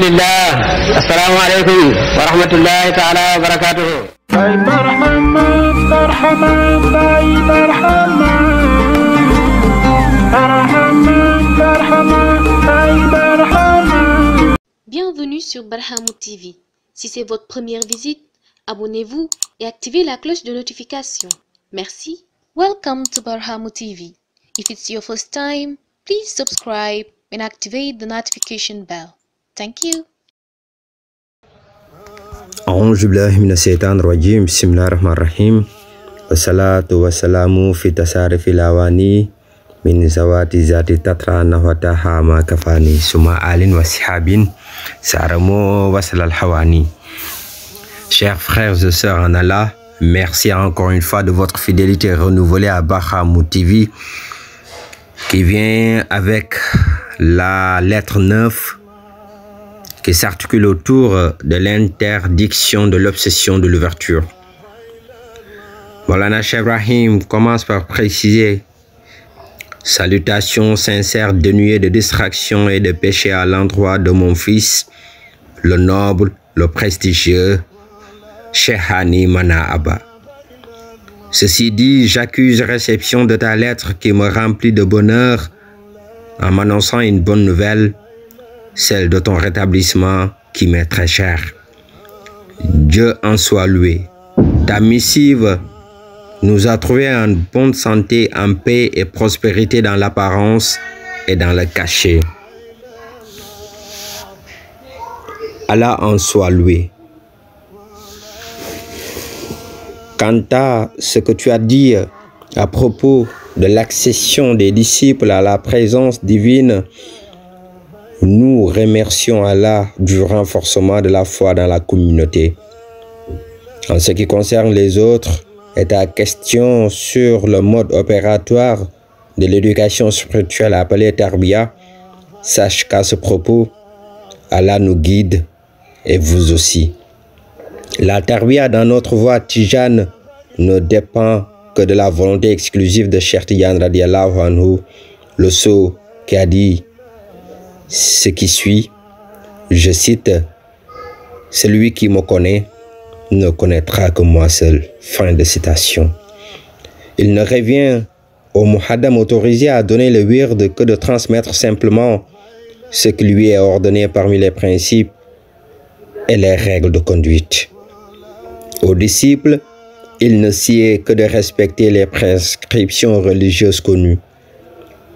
alhamdulillah. Assalamu alaikum wa rahmatullahi ta'ala wa barakatuh. Bienvenue sur Barhamou TV. Si c'est votre première visite, abonnez-vous et activez la cloche de notification. Merci. Welcome to Barhamou TV. If it's your first time, please subscribe and activate the notification bell. Thank you. أعوذ بالله من الشيطان الرجيم بسم الله الرحمن الرحيم والصلاة والسلام في تصارف الأواني من زوات ذات تترى نهوتها ما كفاني ثم آل وصحاب سارمو وصل الحواني. Chers frères et sœurs en Allah, merci encore une fois de votre fidélité renouvelée à Barhamou TV qui vient avec la lettre 9 qui s'articule autour de l'interdiction de l'obsession de l'ouverture. Maulana Cheikh Ibrahim commence par préciser: salutations sincères dénuées de distraction et de péché à l'endroit de mon fils, le noble, le prestigieux Cheikh Hani Mana Abba. Ceci dit, j'accuse réception de ta lettre qui me remplit de bonheur en m'annonçant une bonne nouvelle, celle de ton rétablissement qui m'est très cher. Dieu en soit loué. Ta missive nous a trouvés en bonne santé, en paix et prospérité dans l'apparence et dans le cachet. Allah en soit loué. Quant à ce que tu as dit à propos de l'accession des disciples à la présence divine, nous remercions Allah du renforcement de la foi dans la communauté. En ce qui concerne les autres, et ta question sur le mode opératoire de l'éducation spirituelle appelée Tarbiya, sache qu'à ce propos, Allah nous guide et vous aussi. La Tarbiya dans notre voie Tijane ne dépend que de la volonté exclusive de Cheikh Tidiane radiallahu anhu, le sceau qui a dit ce qui suit, je cite: celui qui me connaît ne connaîtra que moi seul. Fin de citation. Il ne revient au muhaddam autorisé à donner le wird que de transmettre simplement ce qui lui est ordonné parmi les principes et les règles de conduite. Aux disciples, il ne sied que de respecter les prescriptions religieuses connues,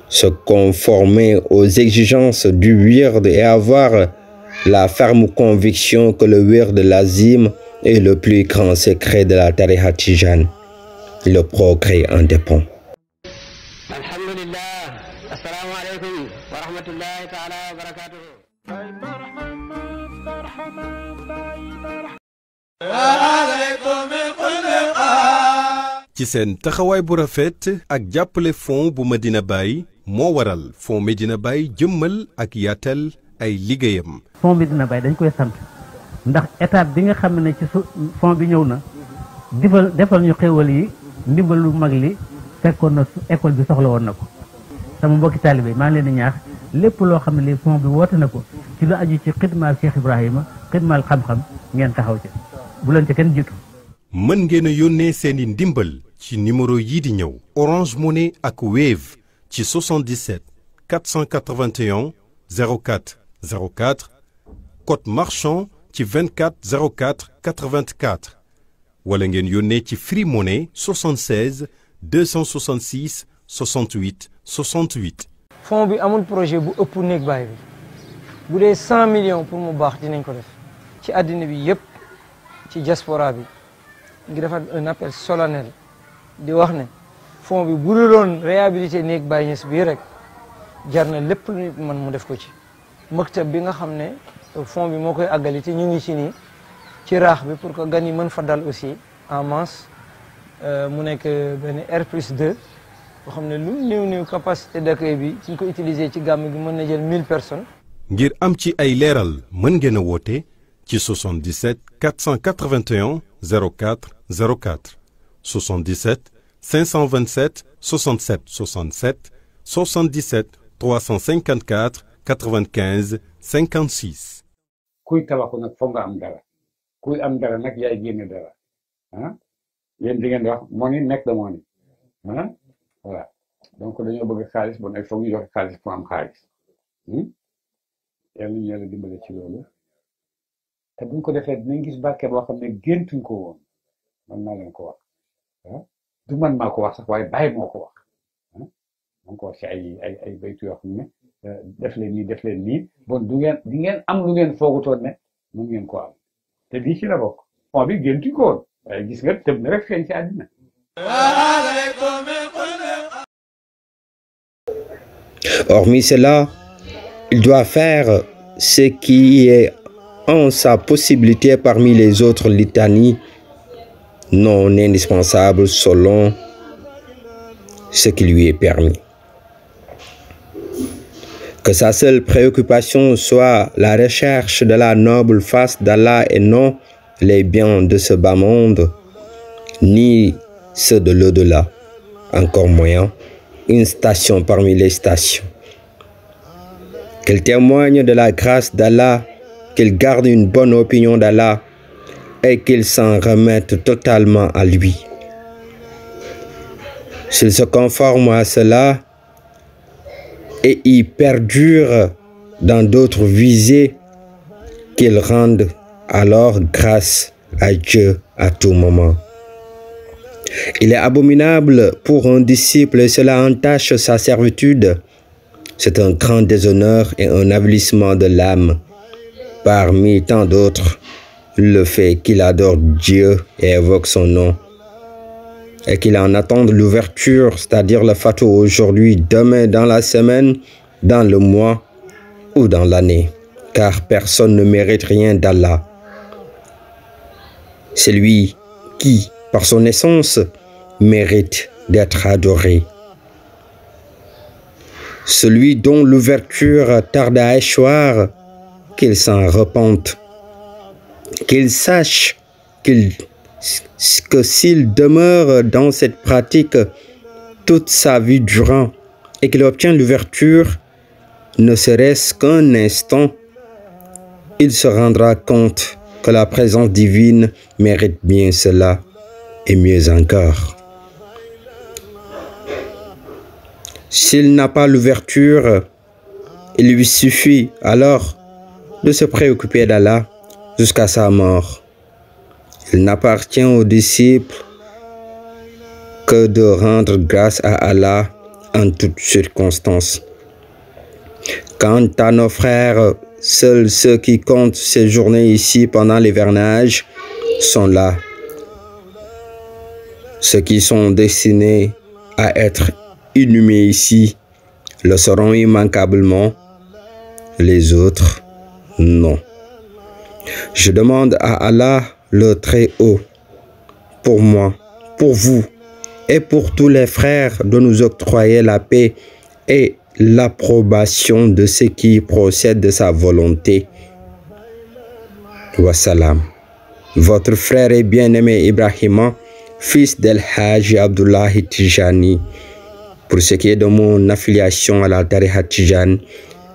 se conformer aux exigences du wird et avoir la ferme conviction que le wird lazim est le plus grand secret de la tariqa tijane. Le progrès en dépend. Alhamdulillah. Assalamu alaikum wa rahmatullahi ta'ala wa barakatuh. ci seen taxawaay bu rafet ak jàppale fond bu Medina Baye moo waral fond Medina Baye jëmmal ak yaatal ay liggéeyam. fond Medina Baye dañ koy sant ndax étape bi nga xam ne ci fond bi ñëw na defal ñu xéwal yi ndimbal lu mag li fekkoon na école bi soxla woon na ko. sama mbokki taalibe maa ngi leen di ñaax lépp loo xam ne li fond bi woote na ko ci lu aju ci xidmaal Cheikh Ibrahima xidmaal xam-xam ngeen taxaw ci bu leen ci kenn jiitu. mën ngeen a yónnee seeni ndimbal ci numéro yii di ñëw: Orange Money ak Wave ci 77 481 04 04, code marchand ci 24 04 84, wala ngeen yónnee ci Free Money 76 266 68 68. fond bi amul projet bu ëpp néeg baay bi bu dee 100 millions pour mu baax dinañ ko def ci àddina bi yépp ci diaspora bi ngi defar un appel solennel di wax ne fond bi bu doon réhabilité néeg Baay Ñas bii rek jar na lépp lu nit man mu def ko ci maktab bi nga xam ne fond bi moo koy àggali te ñu ngi ci nii ci raax bi pour que gan yi mën fa dal aussi en masse mu nekk benn R+2 boo xam ne lu néew capacité d'accueil bi suñ ko utiliser ci gàmm gi mën na jël 1000 personnes. ngir am ci ay leeral mën ngeen a woote ci 77 481 04 04, 77 527 67 67, 77 354 95 56. kuy tabaxu nag foog nga am dara kuy am dara nag yaay génne dara ah yéen di ngeen di wax money nekk the money ah voilà donc dañoo bëgg xaalis bon ay foog ñu joxe xaalis pour am xaalis yàlla ñu yàlla dimbale ci loolu te buñ ko defee dinañ gis barke boo xam ne géntuñ ko woon man maa leen ko wax ah du man maa ko wax sax waaye bàyyi moo ko wax ah moo ko wax ci ay baytu yoo xam ne def leen nii bon di ngeen am lu ngeen foogutoon ne mun ngeen ko am te bii ci la bokk fond bi géntuñ ko woon waaye gis nga tëb na rek feeñ ci àddina. Hormis cela, il doit faire ce qui est en sa possibilité parmi les autres litanies non indispensables selon ce qui lui est permis. Que sa seule préoccupation soit la recherche de la noble face d'Allah et non les biens de ce bas monde, ni ceux de l'au-delà, encore moins une station parmi les stations. Qu'il témoigne de la grâce d'Allah, qu'il garde une bonne opinion d'Allah et qu'il s'en remette totalement à lui. S'il se conforme à cela et y perdure dans d'autres visées, qu'il rende alors grâce à Dieu à tout moment. Il est abominable pour un disciple et cela entache sa servitude. C'est un grand déshonneur et un avilissement de l'âme. Parmi tant d'autres, le fait qu'il adore Dieu et évoque son nom, et qu'il en attende l'ouverture, c'est-à-dire le fatou aujourd'hui, demain, dans la semaine, dans le mois ou dans l'année, car personne ne mérite rien d'Allah. C'est lui qui, par son essence, mérite d'être adoré. Celui dont l'ouverture tarde à échoir, qu'il s'en repente, qu'il sache que s'il demeure dans cette pratique toute sa vie durant et qu'il obtient l'ouverture, ne serait-ce qu'un instant, il se rendra compte que la présence divine mérite bien cela et mieux encore. S'il n'a pas l'ouverture, il lui suffit alors de se préoccuper d'Allah jusqu'à sa mort. Il n'appartient aux disciples que de rendre grâce à Allah en toutes circonstances. Quant à nos frères, seuls ceux qui comptent séjourner ici pendant l'hivernage sont là. Ceux qui sont destinés à être inhumés ici le seront immanquablement, les autres non. Je demande à Allah le Très-Haut, pour moi, pour vous et pour tous les frères de nous octroyer la paix et l'approbation de ce qui procède de sa volonté. Wassalam. Votre frère et bien-aimé Ibrahima, fils d'El Hajj Abdullahi Tijani. Pour ce qui est de mon affiliation à la Tariqa Tijane,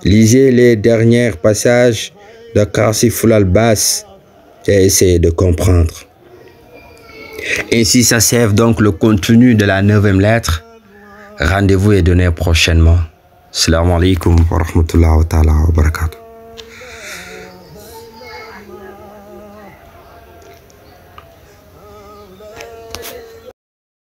lisez les derniers passages de Karsiful al-Bas et essayez de comprendre. Ainsi s'achève donc le contenu de la 9e lettre. Rendez-vous est donné prochainement. Assalamu alaikum wa rahmatullahi wa barakatuh.